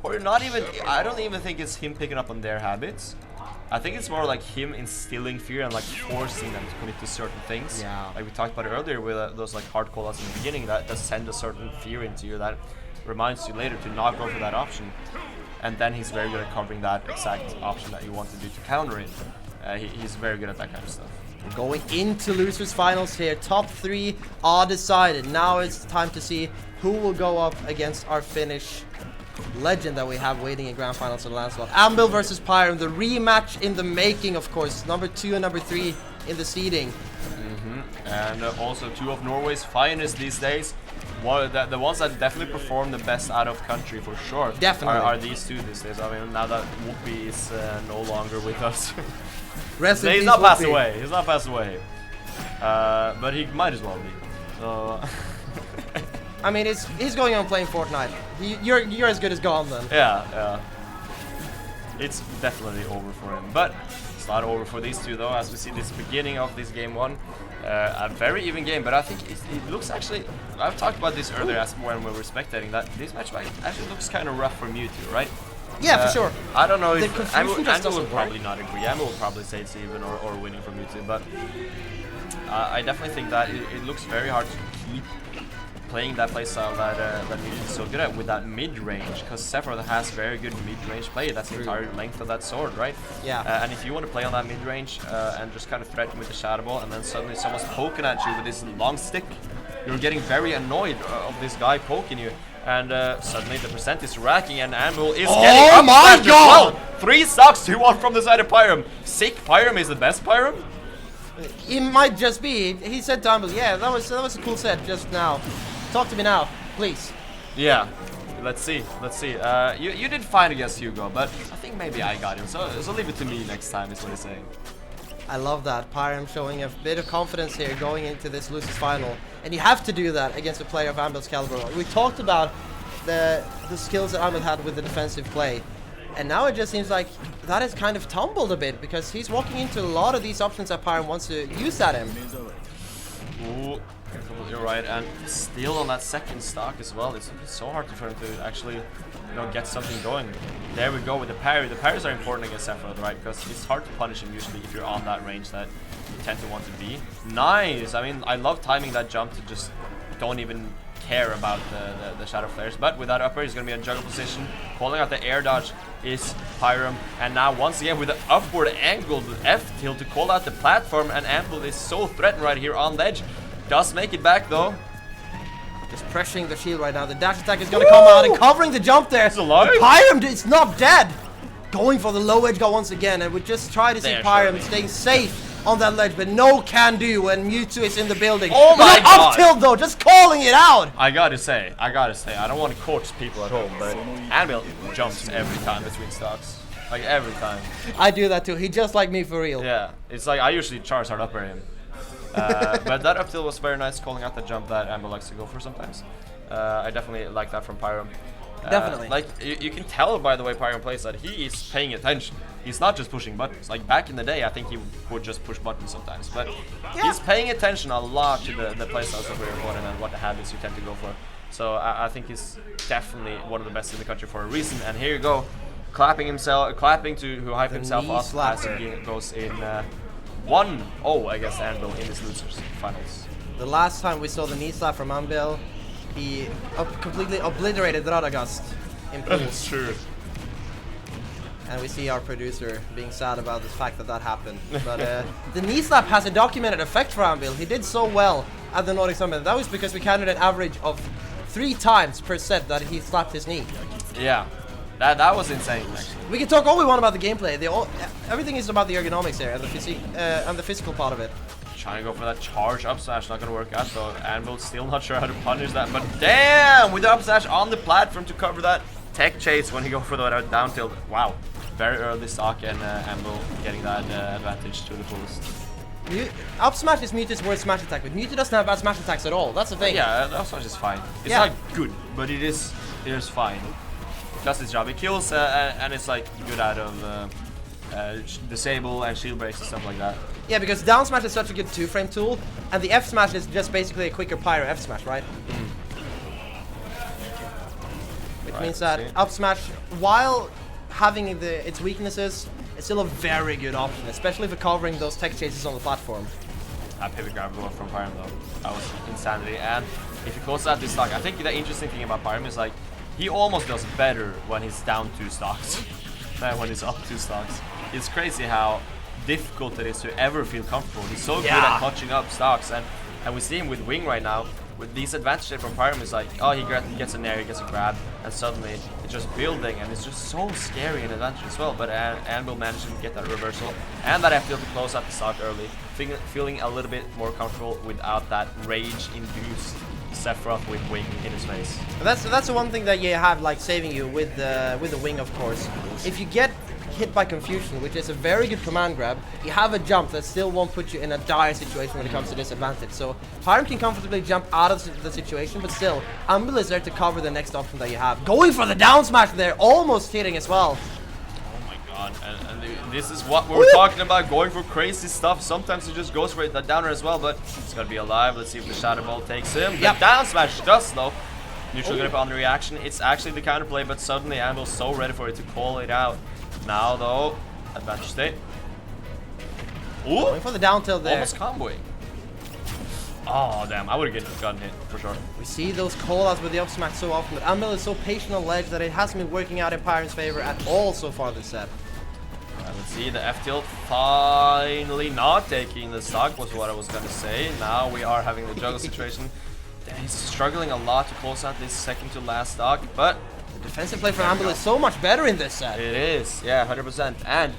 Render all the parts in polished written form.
Or not even, I don't even think it's him picking up on their habits. I think it's more like him instilling fear and like forcing them to commit to certain things. Yeah. Like we talked about earlier with those like hard call-outs in the beginning that send a certain fear into you that reminds you later to not go for that option. And then he's very good at covering that exact option that you want to do to counter it. He's very good at that kind of stuff. Going into losers finals here, top 3 are decided. Now it's time to see who will go up against our Finnish legend that we have waiting in grand finals of Lancelot. Anbil versus Pyrum, the rematch in the making, of course. Number 2 and number 3 in the seeding. And also 2 of Norway's finest these days. The ones that definitely perform the best out of country for sure. Definitely. Are these 2 these days. I mean, now that Whoopi is no longer with us. He's not passed away. He's not passed away. But he might as well be. So. I mean, he's going on playing Fortnite. You're as good as gone then. Yeah. It's definitely over for him. But it's not over for these 2 though, as we see this beginning of this game 1. A very even game, but I think it looks actually... I've talked about this earlier as when we were spectating that this match actually looks kind of rough for Mewtwo, right? Yeah, for sure. I don't know if... Anbil will probably not agree. Anbil will probably say it's even or winning for Mewtwo, but I definitely think that it looks very hard to keep playing that playstyle that Mewtwo is so good at with that mid-range, because Sephiroth has very good mid-range play. That's the entire length of that sword, right? Yeah. And if you want to play on that mid-range and just kind of threaten with the Shadow Ball, and then suddenly someone's poking at you with this long stick, you're getting very annoyed of this guy poking you. And suddenly the percent is racking, and Anbil is getting up. Oh my god! Well. 3 stocks, 2-1 from the side of Pyrum. Sick Pyrum is the best Pyrum? He might just be. He said to Anbil, yeah, that was a cool set just now. Talk to me now, please. Yeah, let's see. You did fine against Hugo, but I think maybe I got him. So leave it to me next time, is what he's saying. I love that. Pyrum showing a bit of confidence here going into this losers final. And you have to do that against a player of Anbil's caliber. We talked about the skills that Anbil had with the defensive play. And now it just seems like that has kind of tumbled a bit because he's walking into a lot of these options that Pyrum wants to use at him. Ooh. You're right, and still on that second stock as well. It's so hard for him to actually, get something going. There we go with the parry. The parries are important against Sephiroth, right? Because it's hard to punish him usually if you're on that range that you tend to want to be. Nice! I mean, I love timing that jump to just don't even care about the shadow flares. But with that upper, he's going to be in juggle position. Calling out the air dodge is Pyrum. And now once again with the upward angled F tilt to call out the platform. And Anbil is so threatened right here on ledge. Does make it back though. Just pressuring the shield right now. The dash attack is going to come out and covering the jump there. He's alive. Pyrum is not dead. Going for the low edge guard once again. And we just try to see Pyrum staying safe on that ledge. But no can do when Mewtwo is in the building. Oh my god. Up tilt though. Just calling it out. I gotta say. I don't want to coach people at home. But Anbil jumps every time between stocks. Like every time. I do that too. He just like me for real. Yeah. It's like I usually charge hard upper him. But that up tilt was very nice, calling out the jump that Anbil likes to go for sometimes. I definitely like that from Pyrum. Definitely. Like, you can tell by the way Pyrum plays that he is paying attention. He's not just pushing buttons. Like, back in the day, I think he would just push buttons sometimes. But he's paying attention a lot to the playstyles of Weird One and what the habits you tend to go for. So I think he's definitely one of the best in the country for a reason. And here you go, clapping to hype himself up as he goes in 1-0 against Anbil in this losers finals. The last time we saw the knee slap from Anbil, he completely obliterated Radagast in pools. That's true. And we see our producer being sad about the fact that happened. But the knee slap has a documented effect for Anbil. He did so well at the Nordic Summit. That was because we counted an average of 3 times per set that he slapped his knee. Yeah. That was insane, actually. We can talk all we want about the gameplay. Everything is about the ergonomics here and the physical part of it. Trying to go for that charge up smash, not gonna work out though. Anbil's still not sure how to punish that, but damn! With the up smash on the platform to cover that tech chase when he go for the down tilt. Wow, very early stock and Anbil getting that advantage to the fullest. Up smash is Mewtwo's worst smash attack, but Mewtwo doesn't have bad smash attacks at all. That's the thing. Yeah, up smash is fine. It's not good, but it is fine. Does its job. It kills and it's like good out of disable and shield breaks and stuff like that. Yeah, because down smash is such a good 2-frame tool, and the F smash is just basically a quicker Pyro F smash, right? It means that up smash, while having its weaknesses, it's still a very good option, especially for covering those tech chases on the platform. That pivot grab from Pyrum though, that was insanity. And if he closes out this stock, I think the interesting thing about Pyrum is like, he almost does better when he's down 2 stocks than when he's up 2 stocks. It's crazy how difficult it is to ever feel comfortable. He's so good at punching up stocks, and we see him with Wing right now. With these advantages from Pyrum is like, oh, he gets a nair, he gets a grab, and suddenly it's just building, and it's just so scary and advantage as well. But Anbil managed to get that reversal and that FTL to close out the stock early, feeling a little bit more comfortable without that rage-induced Sephiroth with Wing in his face. That's the one thing that you have like saving you with the Wing, of course. If you get hit by confusion, which is a very good command grab, you have a jump that still won't put you in a dire situation when it comes to disadvantage. So Pyrum can comfortably jump out of the situation, but still, Anbil is there to cover the next option that you have. Going for the down smash there, almost hitting as well. Oh my god, and this is what we were talking about, going for crazy stuff. Sometimes he just goes for that downer as well, but he's gotta be alive. Let's see if the Shadow Ball takes him. The down smash does though. Neutral grip on the reaction. It's actually the counterplay, but suddenly Anbil's so ready for it to call it out. Now though, advantage state. Ooh! Going for the down tilt there. Almost comboing. Oh damn, I would have gotten hit for sure. We see those call-outs with the up smash so often, but Anbil is so patient on ledge that it hasn't been working out in Pyrum's favor at all so far this set. Let's see, the F tilt finally not taking the stock was what I was gonna say. Now we are having the juggle situation. He's struggling a lot to close out this second to last stock, but defensive play from Anbil is so much better in this set. It is, yeah, 100%. And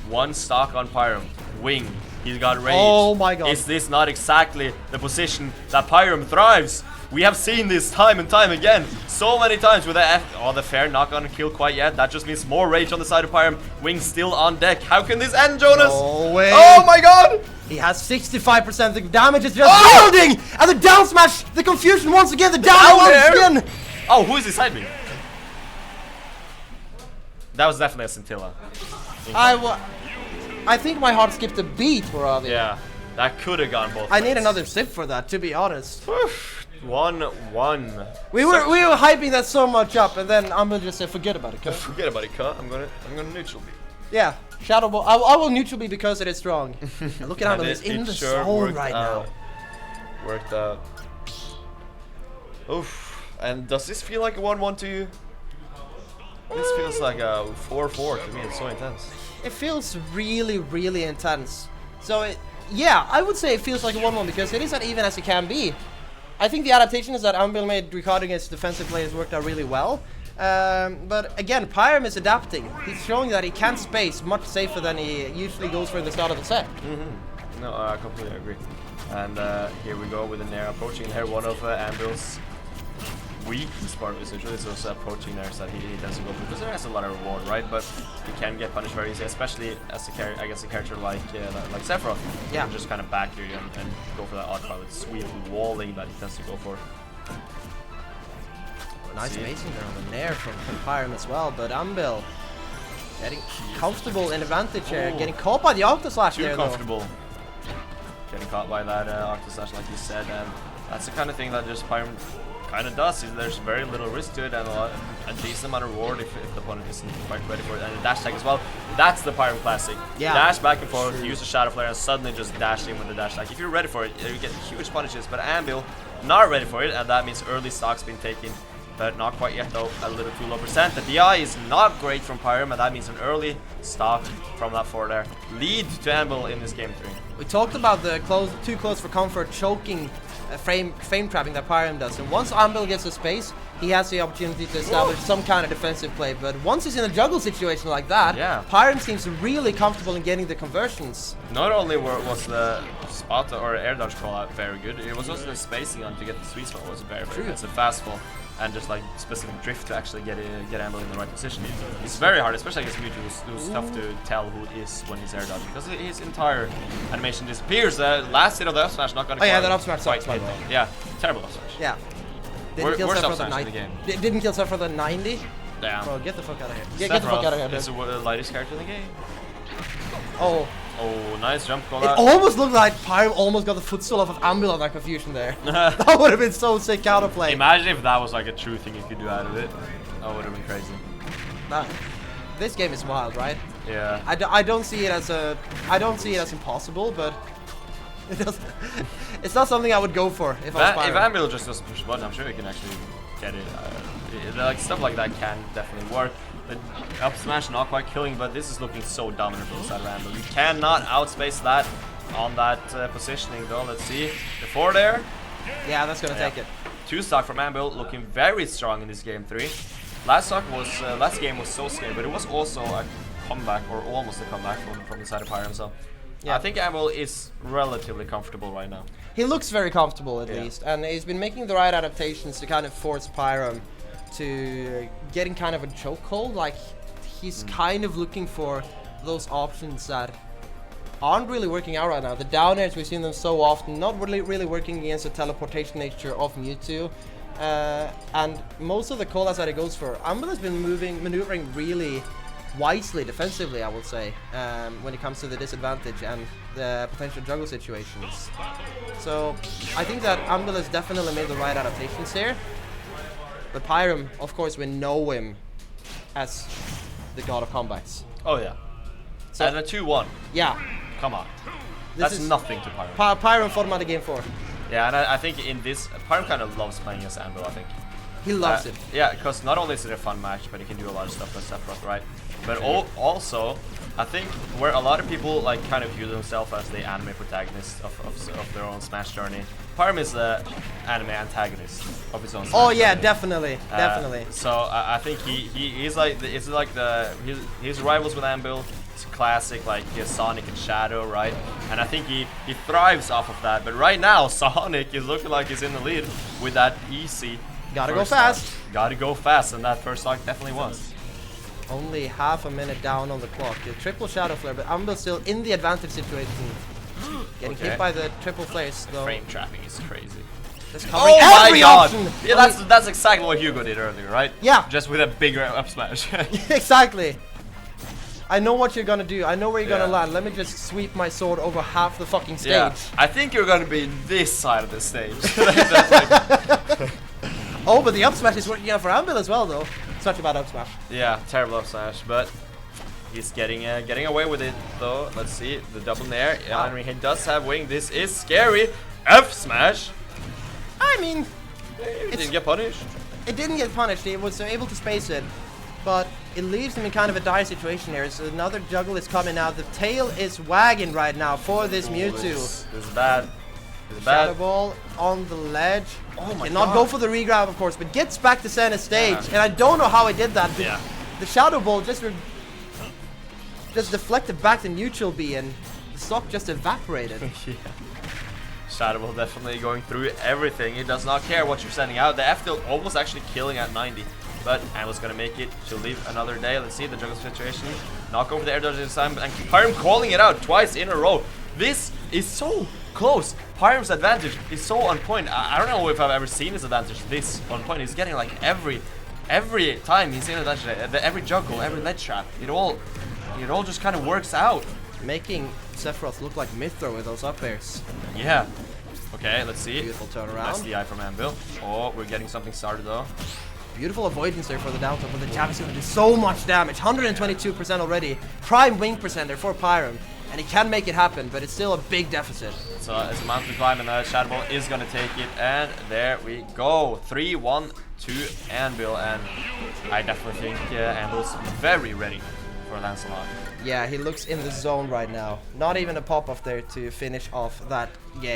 1 stock on Pyrum. Wing. He's got rage. Oh my god. Is this not exactly the position that Pyrum thrives? We have seen this time and time again. So many times with the fair not gonna kill quite yet. That just means more rage on the side of Pyrum. Wing still on deck. How can this end, Jonas? No way. Oh my god! He has 65%. The damage is just building! And the down smash! The confusion once again. The down once again! Oh, who is beside me? That was definitely a scintilla. I think my heart skipped a beat, Rotaryon. Yeah, that could have gone both I ways. need another sip for that, to be honest. 1-1. We were hyping that so much up, and then Anbil just said, forget about it, cut. Forget about it, cut. I'm gonna neutral beat. Yeah, Shadow Ball. I will neutral beat because it is strong. And look at Anbil, he's in the zone right now. Worked out. Oof. And does this feel like a 1-1 to you? This feels like a 4-4 to me. It's so intense. It feels really, really intense. So, yeah, I would say it feels like a 1-1 because it is as even as it can be. I think the adaptation is that Anbil made regarding his defensive play has worked out really well. But again, Pyrum is adapting. He's showing that he can space much safer than he usually goes for in the start of the set. No, I completely agree. And here we go with the Nair approaching there. One of Anbil's weakest part of his usually is also approaching there, so that he tends to go for, because there has a lot of reward, right? But he can get punished very easily, especially as I guess a character like Sephiroth. Yeah. He can just kind of back you and go for that odd part with sweet walling that he tends to go for. Nice spacing there on the Nair from Pyrum as well, but Anbil getting comfortable in advantage here, getting caught by the Octo Slash there. Too comfortable. Getting caught by that Octo Slash, like you said, and that's the kind of thing that just Pyrum kind of does. There's very little risk to it and a decent amount of reward if the opponent isn't quite ready for it. And the dash tag as well. That's the Pyrum classic. Yeah. Dash back and forth, use a Shadow Flare, and suddenly just dash in with the dash tag. If you're ready for it, you get huge punishes. But Anbil not ready for it, and that means early stocks being taken. But not quite yet though, a little too low percent. The DI is not great from Pyrum, and that means an early stock from that 4 there. Lead to Anbil in this game 3. We talked about the too close for comfort choking frame trapping that Pyrum does, and once Anbil gets a space, he has the opportunity to establish some kind of defensive play. But once he's in a juggle situation like that, Pyrum seems really comfortable in getting the conversions. Not only was the spot or air dodge call out very good, it was also the spacing on to get the sweet spot was very good. It's a fast fall and just like specific drift to actually get Anbil in the right position. It's very hard, especially against Mewtwo, who's tough to tell who it is when he's air dodging, because his entire animation disappears. The last hit of the up smash not gonna that up smash quite sucks, by hit the way. Yeah, terrible up smash. Yeah. Didn't kill Worst up Sephiroth smash at in the game. Didn't kill Sephiroth at 90? Damn. Bro, get the fuck out of here. Get the fuck out of here, It's the lightest character in the game. Oh, Oh, nice jump call It out. almost looked like Pyrum almost got the footstool off of Anbil on that confusion there. That would have been so sick counterplay. Imagine if that was like a true thing you could do out of it. That would have been crazy. This game is wild, right? Yeah. I don't see it as impossible, but it doesn't. It's not something I would go for if I was If Pyrum. Anbil just doesn't push the button, I'm sure he can actually get it. Like stuff like that can definitely work. The up smash not quite killing, but this is looking so dominant from the side of Anbil. You cannot outspace that on that positioning though. Let's see. The 4 there. Yeah, that's gonna take it. 2 stock from Anbil, looking very strong in this game 3. Last game was so scary, but it was also a comeback, or almost a comeback from the side of Pyrum. So yeah. I think Anbil is relatively comfortable right now. He looks very comfortable at least, and he's been making the right adaptations to kind of force Pyrum to get in kind of a chokehold. Like he's kind of looking for those options that aren't really working out right now. The down airs, we've seen them so often, not really working against the teleportation nature of Mewtwo. And most of the callouts that it goes for, Anbil has been maneuvering really wisely defensively, I would say, when it comes to the disadvantage and the potential juggle situations. So I think that Anbil has definitely made the right adaptations here. But Pyrum, of course, we know him as the god of comebacks. Oh yeah. So, and a 2-1. Yeah. Come on. That's nothing to Pyrum. Pyrum fought him at the game 4. Yeah, and I think in this, Pyrum kind of loves playing as Anbil, I think. He loves it. Yeah, because not only is it a fun match, but he can do a lot of stuff with Sephiroth, right? But also, I think where a lot of people like kind of view themselves as the anime protagonist of their own Smash journey, Pyrum is the anime antagonist of his own Smash Oh yeah, journey. definitely. So I think he's like his rivals with Anbil. It's classic, like he has Sonic and Shadow, right? And I think he thrives off of that. But right now, Sonic is looking like he's in the lead with that easy. Gotta go fast. Gotta go fast, and that first stock definitely was. Only half a minute down on the clock. The triple Shadow Flare, but Anbil still in the advantage situation. Getting hit by the triple flares, though. Frame trapping is crazy. Just covering every option. Yeah, that's exactly what Hugo did earlier, right? Yeah. Just with a bigger up smash. Exactly. I know what you're gonna do. I know where you're gonna land. Let me just sweep my sword over half the fucking stage. Yeah. I think you're gonna be this side of the stage. That's like oh, but the up smash is working out for Anbil as well, though. Such a bad up smash. Yeah, terrible up smash, but he's getting away with it though. Let's see the double nair. Wow. And he does have wing. This is scary. F smash. I mean, It didn't get punished. it didn't get punished. He was able to space it, but it leaves him in kind of a dire situation here. So another juggle is coming out. The tail is wagging right now for this Mewtwo. This is bad. This is Shadow bad. Ball on the ledge. Oh my Cannot god. go for the regrab, of course, but gets back to center stage. And I don't know how he did that. Yeah. The Shadow Ball just deflected back to neutral B, and the stock just evaporated. Yeah. Shadow Ball definitely going through everything. He does not care what you're sending out. The F tilt almost actually killing at 90. But Anbil's gonna make it. She'll leave another day. Let's see the juggle situation. Not going for the air dodge this time. And Pyrum calling it out twice in a row. This is so close. Pyrum's advantage is so on point. I don't know if I've ever seen his advantage this on point. He's getting like every time he's in advantage, every juggle, every ledge trap. It all just kind of works out. Making Sephiroth look like Mythra with those up airs. Yeah. Okay, let's see. Beautiful turnaround. Nice DI from Anbil. Oh, we're getting something started though. Beautiful avoidance there for the down tilt, but the jab is going to do so much damage. 122% already. Prime wing percenter for Pyrum. And he can make it happen, but it's still a big deficit. So it's a mountain climb, and Shadow Ball is going to take it. And there we go. 3-1 to Anbil. And I definitely think Anbil's very ready for Lancelot. Yeah, he looks in the zone right now. Not even a pop-off there to finish off that game.